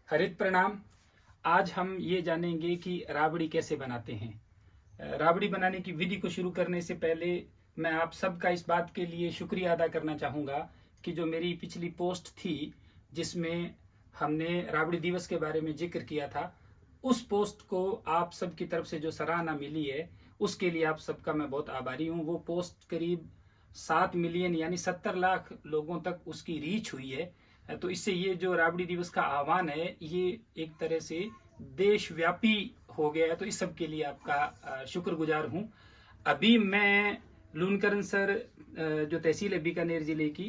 हरित प्रणाम। आज हम ये जानेंगे कि राबड़ी कैसे बनाते हैं। राबड़ी बनाने की विधि को शुरू करने से पहले मैं आप सबका इस बात के लिए शुक्रिया अदा करना चाहूँगा कि जो मेरी पिछली पोस्ट थी जिसमें हमने राबड़ी दिवस के बारे में जिक्र किया था, उस पोस्ट को आप सबकी तरफ से जो सराहना मिली है उसके लिए आप सबका मैं बहुत आभारी हूँ। वो पोस्ट करीब 7 मिलियन यानी 70 लाख लोगों तक उसकी रीच हुई है। तो इससे ये जो राबड़ी दिवस का आह्वान है ये एक तरह से देशव्यापी हो गया है। तो इस सब के लिए आपका शुक्रगुजार हूँ। अभी मैं लूनकरण सर जो तहसील है बीकानेर जिले की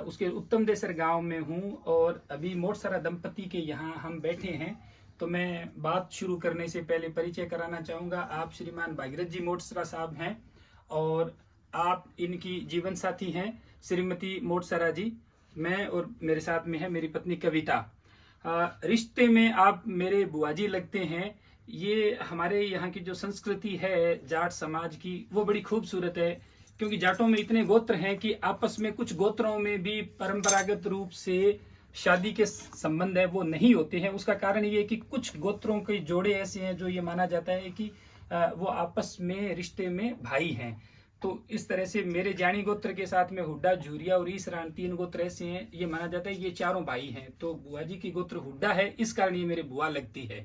उसके उत्तम देसर गांव में हूँ और अभी मोटसरा दंपति के यहाँ हम बैठे हैं। तो मैं बात शुरू करने से पहले परिचय कराना चाहूँगा। आप श्रीमान भागीरथ जी मोटसरा साहब हैं और आप इनकी जीवन साथी हैं श्रीमती मोटसरा जी। मैं और मेरे साथ में है मेरी पत्नी कविता। रिश्ते में आप मेरे बुआ जी लगते हैं। ये हमारे यहाँ की जो संस्कृति है जाट समाज की वो बड़ी खूबसूरत है, क्योंकि जाटों में इतने गोत्र हैं कि आपस में कुछ गोत्रों में भी परंपरागत रूप से शादी के संबंध है वो नहीं होते हैं। उसका कारण ये है कि कुछ गोत्रों के जोड़े ऐसे हैं जो ये माना जाता है कि वो आपस में रिश्ते में भाई हैं। तो इस तरह से मेरे जानी गोत्र के साथ में हुड्डा, झूरिया और ईसरान 3 गोत्र ऐसे हैं, ये माना जाता है ये चारों भाई हैं। तो बुआ जी की गोत्र हुड्डा है, इस कारण ये मेरे बुआ लगती है।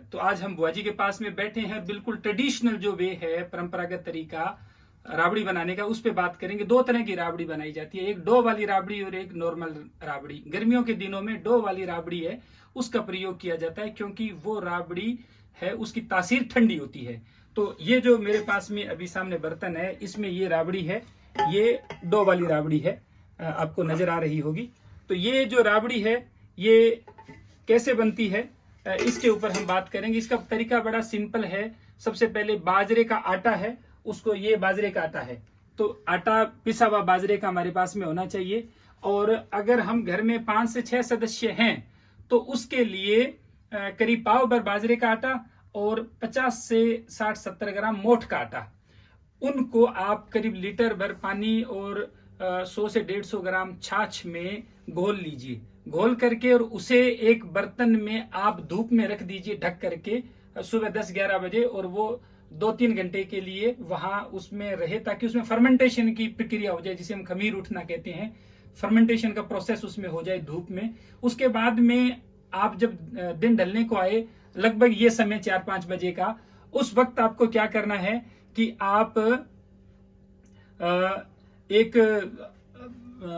तो आज हम बुआ जी के पास में बैठे हैं और बिल्कुल ट्रेडिशनल जो वे है परंपरागत तरीका राबड़ी बनाने का उस पर बात करेंगे। 2 तरह की राबड़ी बनाई जाती है, एक डो वाली राबड़ी और एक नॉर्मल राबड़ी। गर्मियों के दिनों में डो वाली राबड़ी है उसका प्रयोग किया जाता है क्योंकि वो राबड़ी है उसकी तासीर ठंडी होती है। तो ये जो मेरे पास में अभी सामने बर्तन है इसमें ये राबड़ी है, ये डो वाली राबड़ी है, आपको नजर आ रही होगी। तो ये जो राबड़ी है ये कैसे बनती है इसके ऊपर हम बात करेंगे। इसका तरीका बड़ा सिंपल है। सबसे पहले बाजरे का आटा है, उसको ये बाजरे का आटा है तो आटा पिसा हुआ बाजरे का हमारे पास में होना चाहिए। और अगर हम घर में 5 से 6 सदस्य हैं तो उसके लिए करीब पाव भर बाजरे का आटा और 50 से 60-70 ग्राम मोठ का आटा, उनको आप करीब लीटर भर पानी और 100 से 150 ग्राम छाछ में घोल लीजिए। घोल करके और उसे एक बर्तन में आप धूप में रख दीजिए ढक करके सुबह 10-11 बजे, और वो 2-3 घंटे के लिए वहां उसमें रहे ताकि उसमें फर्मेंटेशन की प्रक्रिया हो जाए, जिसे हम खमीर उठना कहते हैं। फर्मेंटेशन का प्रोसेस उसमें हो जाए धूप में। उसके बाद में आप जब दिन ढलने को आए, लगभग ये समय 4-5 बजे का, उस वक्त आपको क्या करना है कि आप एक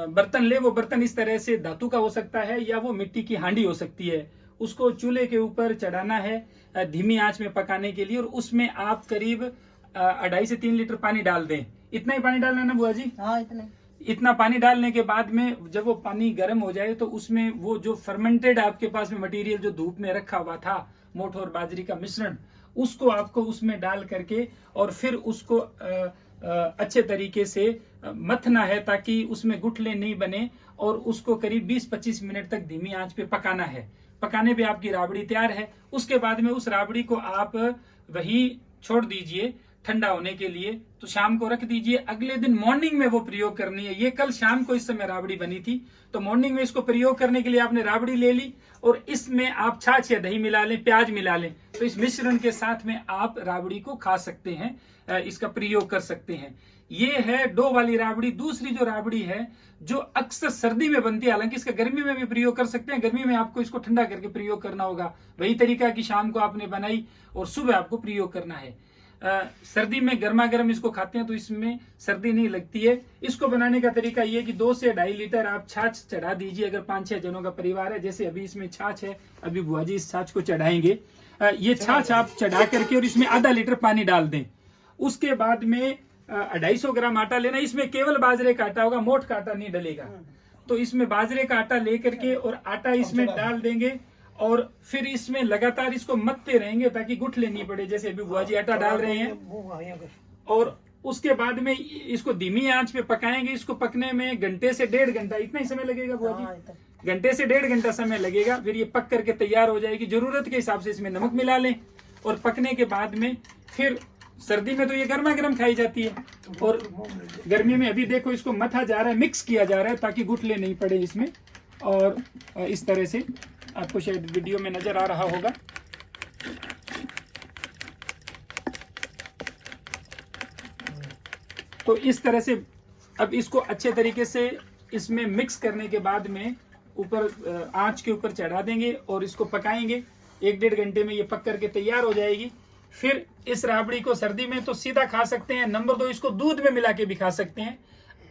बर्तन ले। वो बर्तन इस तरह से धातु का हो सकता है या वो मिट्टी की हांडी हो सकती है। उसको चूल्हे के ऊपर चढ़ाना है धीमी आंच में पकाने के लिए, और उसमें आप करीब 2.5 से 3 लीटर पानी डाल दें। इतना ही पानी डालना है ना बुआ जी? हाँ, इतना पानी डालने के बाद में जब वो पानी गर्म हो जाए तो उसमें वो जो फर्मेंटेड आपके पास में मटेरियल जो धूप में रखा हुआ था, मोठ और बाजरी का मिश्रण, उसको आपको उसमें डाल करके और फिर उसको अच्छे तरीके से मथना है ताकि उसमें गुठले नहीं बने, और उसको करीब 20-25 मिनट तक धीमी आंच पे पकाना है। पकाने पे आपकी राबड़ी तैयार है। उसके बाद में उस राबड़ी को आप वहीं छोड़ दीजिए ठंडा होने के लिए। तो शाम को रख दीजिए, अगले दिन मॉर्निंग में वो प्रयोग करनी है। ये कल शाम को इस समय राबड़ी बनी थी, तो मॉर्निंग में इसको प्रयोग करने के लिए आपने राबड़ी ले ली और इसमें आप छाछ या दही मिला लें, प्याज मिला लें। तो इस मिश्रण के साथ में आप राबड़ी को खा सकते हैं, इसका प्रयोग कर सकते हैं। ये है डो वाली राबड़ी। दूसरी जो राबड़ी है जो अक्सर सर्दी में बनती है, हालांकि इसका गर्मी में भी प्रयोग कर सकते हैं। गर्मी में आपको इसको ठंडा करके प्रयोग करना होगा। वही तरीका कि शाम को आपने बनाई और सुबह आपको प्रयोग करना है। सर्दी में गर्मा गर्म इसको खाते हैं तो इसमें सर्दी नहीं लगती है। इसको बनाने का तरीका ये कि 2 से 2.5 लीटर आप छाछ चढ़ा दीजिए। अगर 5-6 जनों का परिवार है, जैसे अभी इसमें छाछ है, अभी बुआ जी इस छाछ को चढ़ाएंगे। ये छाछ आप चढ़ा करके और इसमें आधा लीटर पानी डाल दें। उसके बाद में 250 ग्राम आटा लेना। इसमें केवल बाजरे का आटा होगा, मोठ का आटा नहीं डलेगा। तो इसमें बाजरे का आटा लेकर के और आटा इसमें डाल देंगे और फिर इसमें लगातार इसको मथते रहेंगे ताकि गुठले नहीं पड़े। जैसे अभी बुआ जी आटा डाल रहे हैं, और उसके बाद में इसको धीमी आंच पे पकाएंगे। इसको पकने में घंटे से 1.5 घंटा, इतना ही समय लगेगा बुआ जी, घंटे से 1.5 घंटा समय लगेगा। फिर ये पक करके तैयार हो जाएगी। जरूरत के हिसाब से इसमें नमक मिला लें, और पकने के बाद में फिर सर्दी में तो ये गर्मा गर्म खाई जाती है, और गर्मी में अभी देखो इसको मथा जा रहा है, मिक्स किया जा रहा है ताकि गुठले नहीं पड़े इसमें। और इस तरह से आपको शायद वीडियो में नजर आ रहा होगा। तो इस तरह से अब इसको अच्छे तरीके से इसमें मिक्स करने के बाद में ऊपर आंच के ऊपर चढ़ा देंगे और इसको पकाएंगे। 1-1.5 घंटे में ये पक करके तैयार हो जाएगी। फिर इस राबड़ी को सर्दी में तो सीधा खा सकते हैं। नंबर 2, इसको दूध में मिला के भी खा सकते हैं।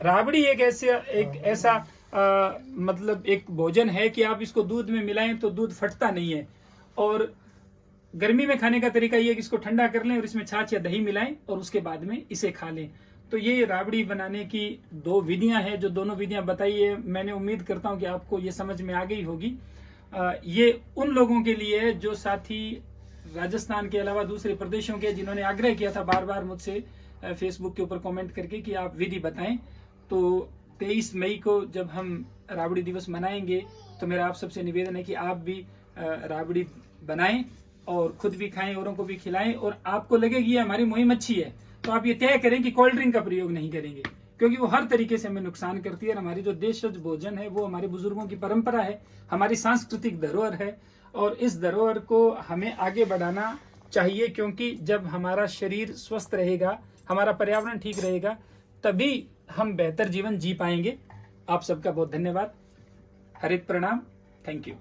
राबड़ी एक ऐसा मतलब एक भोजन है कि आप इसको दूध में मिलाएं तो दूध फटता नहीं है। और गर्मी में खाने का तरीका ये है कि इसको ठंडा कर लें और इसमें छाछ या दही मिलाएं और उसके बाद में इसे खा लें। तो ये राबड़ी बनाने की 2 विधियां हैं, जो दोनों विधियां बताई है। मैंने उम्मीद करता हूं कि आपको ये समझ में आ गई होगी। ये उन लोगों के लिए है जो साथी राजस्थान के अलावा दूसरे प्रदेशों के, जिन्होंने आग्रह किया था बार बार मुझसे फेसबुक के ऊपर कमेंट करके कि आप विधि बताएं। तो 23 मई को जब हम राबड़ी दिवस मनाएंगे तो मेरा आप सबसे निवेदन है कि आप भी राबड़ी बनाएं और खुद भी खाएं, औरों को भी खिलाएं। और आपको लगे कि ये हमारी मुहिम अच्छी है तो आप ये तय करें कि कोल्ड ड्रिंक का प्रयोग नहीं करेंगे, क्योंकि वो हर तरीके से हमें नुकसान करती है। और हमारी जो देशज भोजन है वो हमारे बुजुर्गों की परंपरा है, हमारी सांस्कृतिक धरोहर है और इस धरोहर को हमें आगे बढ़ाना चाहिए। क्योंकि जब हमारा शरीर स्वस्थ रहेगा, हमारा पर्यावरण ठीक रहेगा, तभी हम बेहतर जीवन जी पाएंगे। आप सबका बहुत धन्यवाद। हरित प्रणाम। Thank you.